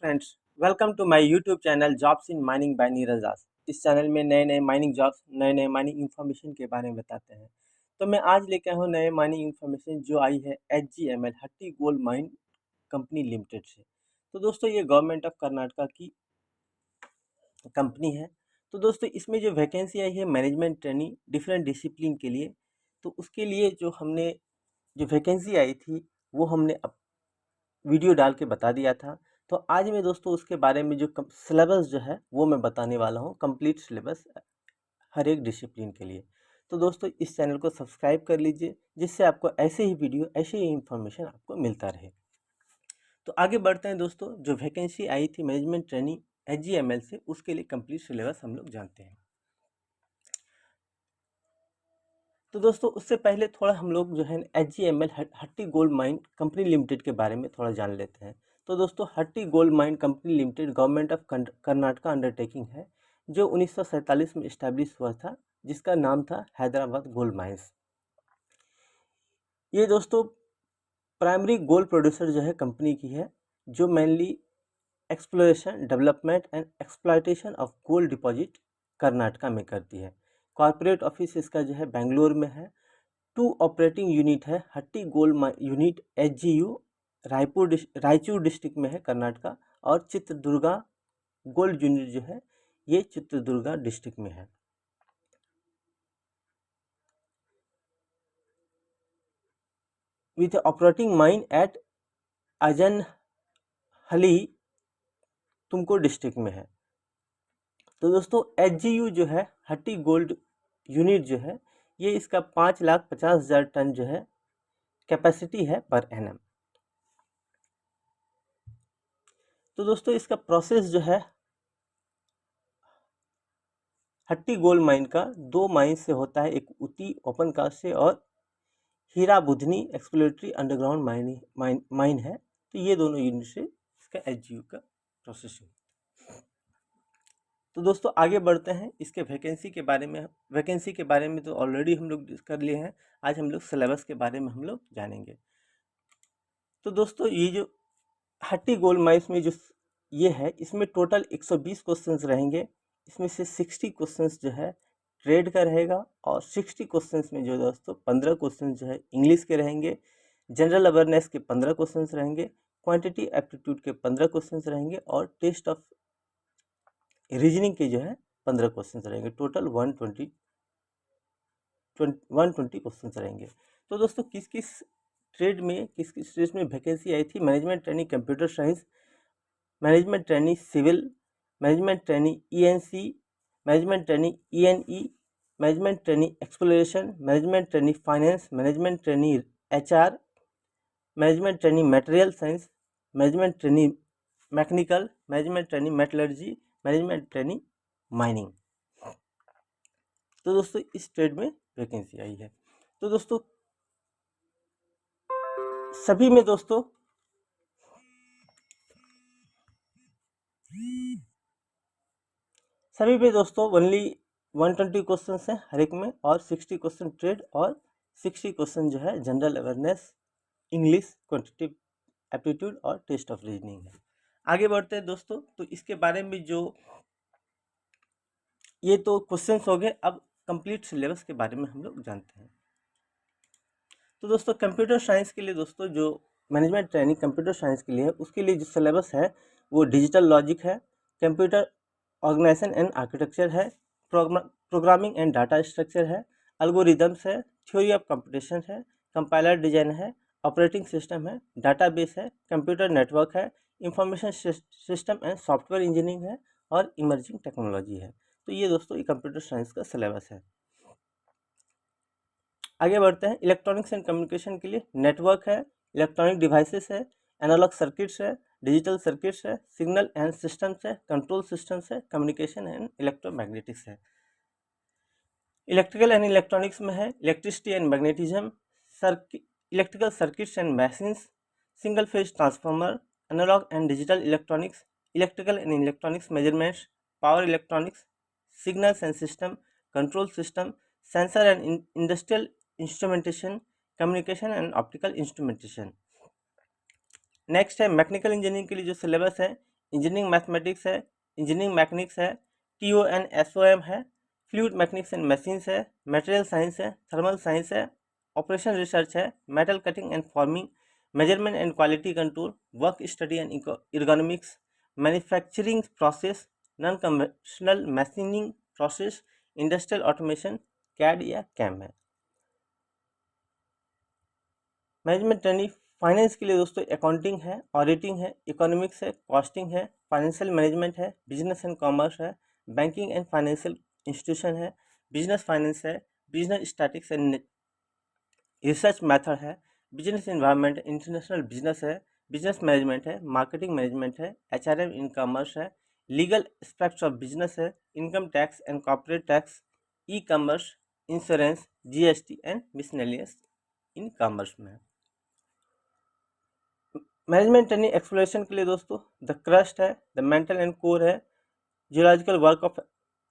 Friends, welcome to my YouTube channel jobs in mining by Neeraj Das. इस channel में नए नए माइनिंग जॉब्स, नए नए माइनिंग इन्फॉर्मेशन के बारे में बताते हैं। तो मैं आज लेकर आया हूँ नए माइनिंग इन्फॉर्मेशन जो आई है HGML हट्टी गोल्ड माइन कंपनी लिमिटेड से। तो दोस्तों ये गवर्नमेंट ऑफ कर्नाटका की कंपनी है। तो दोस्तों इसमें जो वैकेंसी आई है मैनेजमेंट ट्रेनिंग डिफरेंट डिसिप्लिन के लिए, तो उसके लिए जो वैकेंसी आई थी वो हमने अब वीडियो डाल के बता दिया था। तो आज मैं दोस्तों उसके बारे में जो सिलेबस जो है वो मैं बताने वाला हूँ, कंप्लीट सिलेबस हर एक डिसिप्लिन के लिए। तो दोस्तों इस चैनल को सब्सक्राइब कर लीजिए जिससे आपको ऐसे ही वीडियो, ऐसे ही इंफॉर्मेशन आपको मिलता रहे। तो आगे बढ़ते हैं दोस्तों, जो वैकेंसी आई थी मैनेजमेंट ट्रेनिंग HGML से, उसके लिए कंप्लीट सिलेबस हम लोग जानते हैं। तो दोस्तों उससे पहले थोड़ा हम लोग जो है HGML हट्टी गोल्ड माइन कंपनी लिमिटेड के बारे में थोड़ा जान लेते हैं। तो दोस्तों हट्टी gold mine company limited government of Karnataka undertaking है जो 1947 में इस्टेब्लिश हुआ था, जिसका नाम था हैदराबाद गोल्ड माइंस। ये दोस्तों प्राइमरी गोल्ड प्रोड्यूसर जो है कंपनी की है, जो mainly exploration, development and exploitation of gold deposit Karnataka में करती है। कॉर्पोरेट ऑफिस इसका जो है बेंगलोर में है। 2 ऑपरेटिंग यूनिट है, हट्टी gold unit HGU Raichur district में है कर्नाटका, और चित्रदुर्गा गोल्ड यूनिट जो है ये चित्रदुर्गा डिस्ट्रिक्ट में है। विथ ऑपरेटिंग माइन एट अजनहली तुमको डिस्ट्रिक्ट में है। तो दोस्तों HGU जो है हट्टी गोल्ड यूनिट जो है ये इसका 5,50,000 टन जो है कैपेसिटी है पर एनम। तो दोस्तों इसका प्रोसेस जो है हट्टी गोल्ड माइन का 2 माइन से होता है, एक उती ओपन कास्ट से और हीरा बुधनी एक्सप्लोरेटरी अंडरग्राउंड माइन है। तो ये दोनों यूनिट से इसका HGU का प्रोसेसिंग। तो दोस्तों आगे बढ़ते हैं इसके वैकेंसी के बारे में। वैकेंसी के बारे में तो ऑलरेडी हम लोग कर लिए हैं, आज हम लोग सिलेबस के बारे में हम लोग जानेंगे। तो दोस्तों ये जो हट्टी गोल्ड माइंस में जो ये है, इसमें टोटल 120 क्वेश्चंस रहेंगे। इसमें से 60 क्वेश्चंस जो है ट्रेड का रहेगा, और 60 क्वेश्चंस में जो दोस्तों 15 क्वेश्चन जो है इंग्लिश के रहेंगे, जनरल अवेयरनेस के 15 क्वेश्चंस रहेंगे, क्वांटिटी एप्टीट्यूड के 15 क्वेश्चंस रहेंगे, और टेस्ट ऑफ रीजनिंग के जो है 15 क्वेश्चंस रहेंगे। टोटल 120 क्वेश्चन रहेंगे। तो दोस्तों किस किस ट्रेड में वैकेंसी आई थी? Management training computer science, management training civil, management training ENC, management training ENE, management training exploration, management training finance, management training HR, management training material science, management training mechanical, management training metallurgy, management training mining. तो दोस्तों इस trade में vacancy आई है। तो दोस्तों सभी में दोस्तों ओनली 120 क्वेश्चन हैं हर एक में, और 60 क्वेश्चन ट्रेड और 60 क्वेश्चन जो है general awareness, English, quantitative aptitude और टेस्ट ऑफ रीजनिंग है। आगे बढ़ते हैं दोस्तों। तो इसके बारे में जो ये तो क्वेश्चंस हो गए, अब कंप्लीट सिलेबस के बारे में हम लोग जानते हैं। तो दोस्तों कंप्यूटर साइंस के लिए दोस्तों जो मैनेजमेंट ट्रेनिंग कंप्यूटर साइंस के लिए है, उसके लिए जो सिलेबस है वो डिजिटल लॉजिक है, कंप्यूटर ऑर्गेनाइजेशन एंड आर्किटेक्चर है, प्रोग्रामिंग एंड डाटा स्ट्रक्चर है, एल्गोरिदम्स है, थ्योरी ऑफ कंप्यूटेशन है, कंपाइलर डिजाइन है, ऑपरेटिंग सिस्टम है, डाटाबेस है, कंप्यूटर नेटवर्क है, information system and software engineering है, और इमर्जिंग टेक्नोलॉजी है। तो ये दोस्तों ये कंप्यूटर साइंस का सिलेबस है। आगे बढ़ते हैं। इलेक्ट्रॉनिक्स एंड कम्युनिकेशन के लिए नेटवर्क है, इलेक्ट्रॉनिक डिवाइसेस है, एनालॉग सर्किट्स है, डिजिटल सर्किट्स है, सिग्नल एंड सिस्टम्स है, कंट्रोल सिस्टम्स है, कम्युनिकेशन एंड इलेक्ट्रोमैग्नेटिक्स है। इलेक्ट्रिकल एंड इलेक्ट्रॉनिक्स में है electricity and magnetism, electrical circuits and machines, single phase transformer, analog and digital electronics, electrical and electronics measurements, power electronics, signals and system, control system, sensor and industrial instrumentation, communication and optical instrumentation. Next है mechanical engineering के लिए जो syllabus है, engineering mathematics है, engineering mechanics है, TONSOM है, fluid mechanics and machines है, material science है, थर्मल साइंस है, ऑपरेशन रिसर्च है, metal cutting and forming, measurement and quality control, work study and ergonomics, manufacturing process, non conventional machining process, industrial automation, CAD या CAM है। Management training finance के लिए दोस्तों accounting है, auditing है, economics है, कॉस्टिंग है, फाइनेंशियल मैनेजमेंट है, बिजनेस एंड कॉमर्स है, बैंकिंग एंड फाइनेंशियल इंस्टीट्यूशन है, बिजनेस फाइनेंस है, business statics and research method है, बिजनेस एनवायरनमेंट, इंटरनेशनल बिजनेस है, बिजनेस मैनेजमेंट है, मार्केटिंग मैनेजमेंट है, HRM इन कॉमर्स है, लीगल एस्पेक्ट्स ऑफ बिजनेस है, income tax and corporate tax, e commerce, insurance, GST and miscellaneous in commerce में है। Management training exploration के लिए दोस्तों द क्रस्ट है, द मेंटल एंड कोर है, जियोलॉजिकल वर्क ऑफ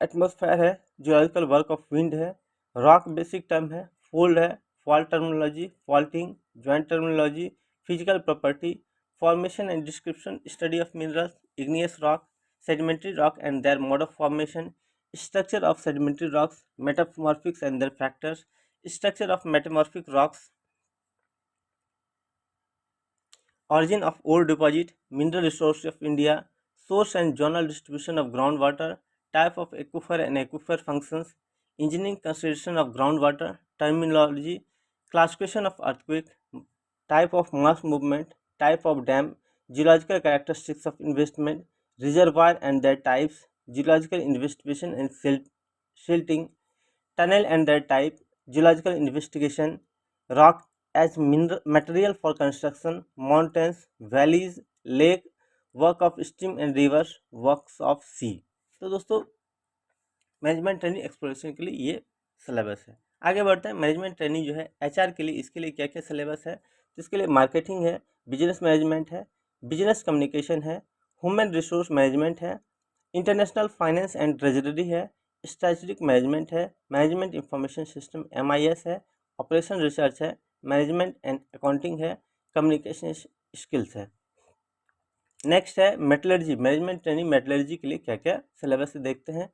एटमॉस्फेयर है, जियोलॉजिकल वर्क ऑफ विंड है, रॉक बेसिक टर्म है, फोल्ड है, fault terminology, faulting, joint terminology, physical property, formation and description, study of minerals, igneous rock, sedimentary rock and their mode of formation, structure of sedimentary rocks, metamorphics and their factors, structure of metamorphic rocks, origin of ore deposit, mineral resources of India, source and zonal distribution of groundwater, type of aquifer and aquifer functions, engineering consideration of groundwater, terminology, classification of earthquake, type of mass movement, type of dam, geological characteristics of investment, reservoir and their types, geological investigation and silting, tunnel and their type, geological investigation, rock as material for construction, mountains, valleys, lake, work of stream and rivers, works of sea। तो दोस्तों management training exploration के लिए ये syllabus है। आगे बढ़ते हैं, management training जो है HR के लिए, इसके लिए क्या क्या सिलेबस है। तो इसके लिए मार्केटिंग है, बिजनेस मैनेजमेंट है, बिजनेस कम्युनिकेशन है, ह्यूमन रिसोर्स मैनेजमेंट है, इंटरनेशनल फाइनेंस एंड ट्रेजरी है, स्ट्रेटेजिक मैनेजमेंट है, मैनेजमेंट इंफॉर्मेशन सिस्टम MIS है, ऑपरेशन रिसर्च है, मैनेजमेंट एंड अकाउंटिंग है, कम्युनिकेशन स्किल्स है। नेक्स्ट है मेटलर्जी, मैनेजमेंट ट्रेनिंग मेटलर्जी के लिए क्या क्या सिलेबस देखते हैं।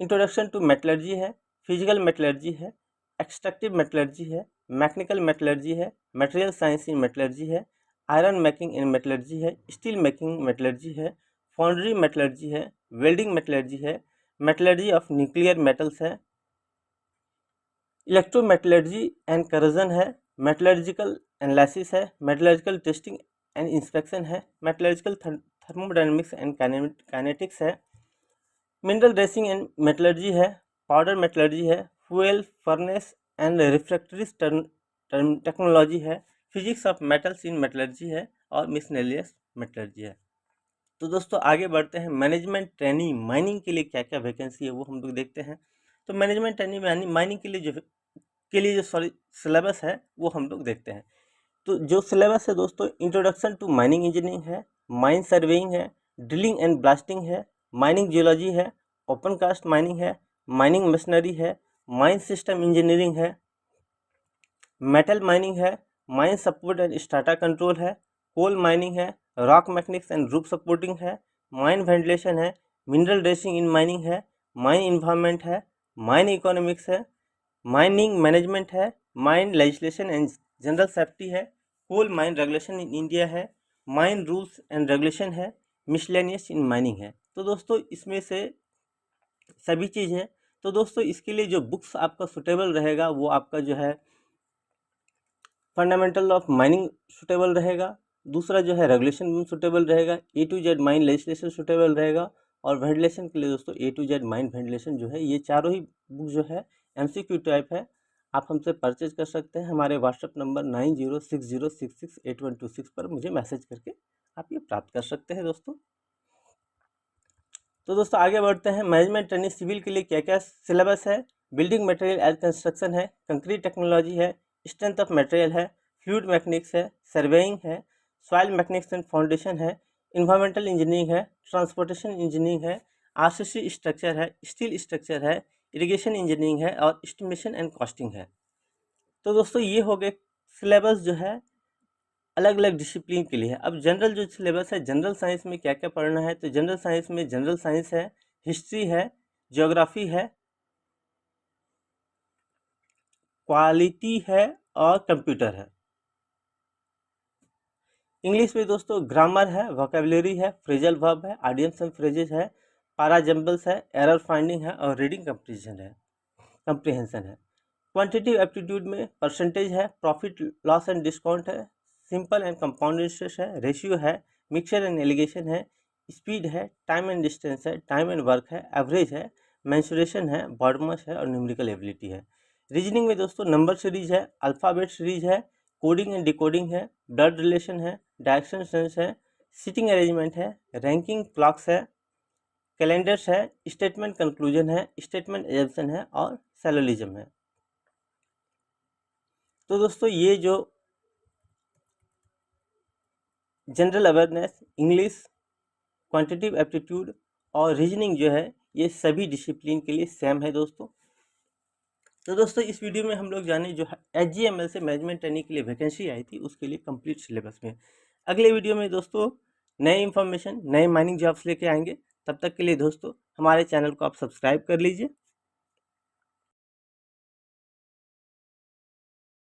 इंट्रोडक्शन टू मेटलर्जी है, फिजिकल मेटलर्जी है, एक्सट्रैक्टिव मेटलर्जी है, मैकेनिकल मेटलर्जी है, मटेरियल साइंस इन मेटलर्जी है, आयरन मेकिंग इन मेटलर्जी है, स्टील मेकिंग मेटलर्जी है, फाउंड्री मेटलर्जी है, वेल्डिंग मेटलर्जी है, मेटलर्जी ऑफ न्यूक्लियर मेटल्स है, इलेक्ट्रोमेटलर्जी एंड करजन है, मेटलर्जिकल एनालिसिस है, मेटलर्जिकल टेस्टिंग एंड इंस्पेक्शन है, मेटलर्जिकल थर्मोडायनेमिक्स एंड काइनेटिक्स है, मिनरल ड्रेसिंग एंड मेटलर्जी है, पाउडर मेटलर्जी है, fuel furnace and refractories technology है, physics of metals in metallurgy है और मिसलेनियस मेटलर्जी है। तो दोस्तों आगे बढ़ते हैं, मैनेजमेंट ट्रेनिंग माइनिंग के लिए क्या क्या वैकेंसी है वो हम लोग देखते हैं। तो मैनेजमेंट ट्रेनिंग माइनिंग के लिए जो सिलेबस है वो हम लोग देखते हैं। तो जो सिलेबस है दोस्तों, इंट्रोडक्शन टू माइनिंग इंजीनियरिंग है, माइन सर्वेइंग है, ड्रिलिंग एंड ब्लास्टिंग है, माइनिंग जियोलॉजी है, ओपन कास्ट माइनिंग है, माइनिंग मशीनरी है, माइन सिस्टम इंजीनियरिंग है, मेटल माइनिंग है, mine support and strata control है, कोल माइनिंग है, rock mechanics and roof supporting है, माइन वेंटिलेशन है, मिनरल ड्रेसिंग इन माइनिंग है, माइन इन्वायरमेंट है, माइन इकोनॉमिक्स है, माइनिंग मैनेजमेंट है, mine legislation and general safety है, coal mine regulation in India है, माइन रूल्स एंड रेगुलेशन है, मिसलेनियस इन माइनिंग है। तो दोस्तों इसमें से सभी चीज़ है। तो दोस्तों इसके लिए जो बुक्स आपका सुटेबल रहेगा वो आपका जो है फंडामेंटल ऑफ माइनिंग सुटेबल रहेगा, दूसरा जो है रेगुलेशन सुटेबल रहेगा, A to Z mine legislation suitable रहेगा, और वेंटिलेशन के लिए दोस्तों A to Z mine ventilation जो है, ये चारों ही बुक जो है MCQ टाइप है। आप हमसे परचेज कर सकते हैं, हमारे व्हाट्सएप नंबर 9060668126 पर मुझे मैसेज करके आप ये प्राप्त कर सकते हैं दोस्तों। तो दोस्तों आगे बढ़ते हैं, मैनेजमेंट ट्रेनिंग सिविल के लिए क्या क्या सिलेबस है। बिल्डिंग मटेरियल एज कंस्ट्रक्शन है, कंक्रीट टेक्नोलॉजी है, स्ट्रेंथ ऑफ मटेरियल है, फ्लूइड मैकेनिक्स है, सर्वेइंग है, सॉइल मैकेनिक्स एंड फाउंडेशन है, इन्वायरमेंटल इंजीनियरिंग है, ट्रांसपोर्टेशन इंजीनियरिंग है, RCC स्ट्रक्चर है, स्टील स्ट्रक्चर है, इरिगेशन इंजीनियरिंग है और एस्टिमेशन एंड कॉस्टिंग है। तो दोस्तों ये हो गए सिलेबस जो है अलग अलग डिसिप्लिन के लिए है। अब जनरल जो सिलेबस है, जनरल साइंस में क्या क्या पढ़ना है, तो जनरल साइंस में जनरल साइंस है, हिस्ट्री है, ज्योग्राफी है, क्वालिटी है और कंप्यूटर है। इंग्लिश में दोस्तों ग्रामर है, वोकेबलरी है, फ्रेजल वर्ब है, आइडियम्स एंड फ्रेजेस है, पैराजम्बल्स है, एरर फाइंडिंग है और रीडिंग कंप्रीहेंशन है। क्वांटिटिव एप्टीट्यूड में परसेंटेज है, प्रॉफिट लॉस एंड डिस्काउंट है, सिंपल एंड कंपाउंड इंटरेस्ट है, रेशियो है, मिक्सचर एंड एलिगेशन है, स्पीड है, टाइम एंड डिस्टेंस है, टाइम एंड वर्क है, एवरेज है, मेंसुरेशन है, बॉडमस है और न्यूमेरिकल एबिलिटी है। रीजनिंग में दोस्तों नंबर सीरीज है, अल्फ़ाबेट सीरीज है, कोडिंग एंड डिकोडिंग है, ब्लड रिलेशन है, डायरेक्शन सेंस है, सिटिंग अरेंजमेंट है, रैंकिंग क्लॉक्स है, कैलेंडर्स है, स्टेटमेंट कंक्लूजन है, स्टेटमेंट एजम्पशन है और सैलोलिज्म है। तो दोस्तों ये जो general awareness, English, quantitative aptitude और रीजनिंग जो है, ये सभी डिसिप्लिन के लिए सेम है दोस्तों। तो दोस्तों इस वीडियो में हम लोग जाने जो HGML से मैनेजमेंट ट्रेनिंग के लिए वैकेंसी आई थी, उसके लिए कंप्लीट सिलेबस में। अगले वीडियो में दोस्तों नए इन्फॉर्मेशन, नए माइनिंग जॉब्स लेके आएंगे। तब तक के लिए दोस्तों हमारे चैनल को आप सब्सक्राइब कर लीजिए।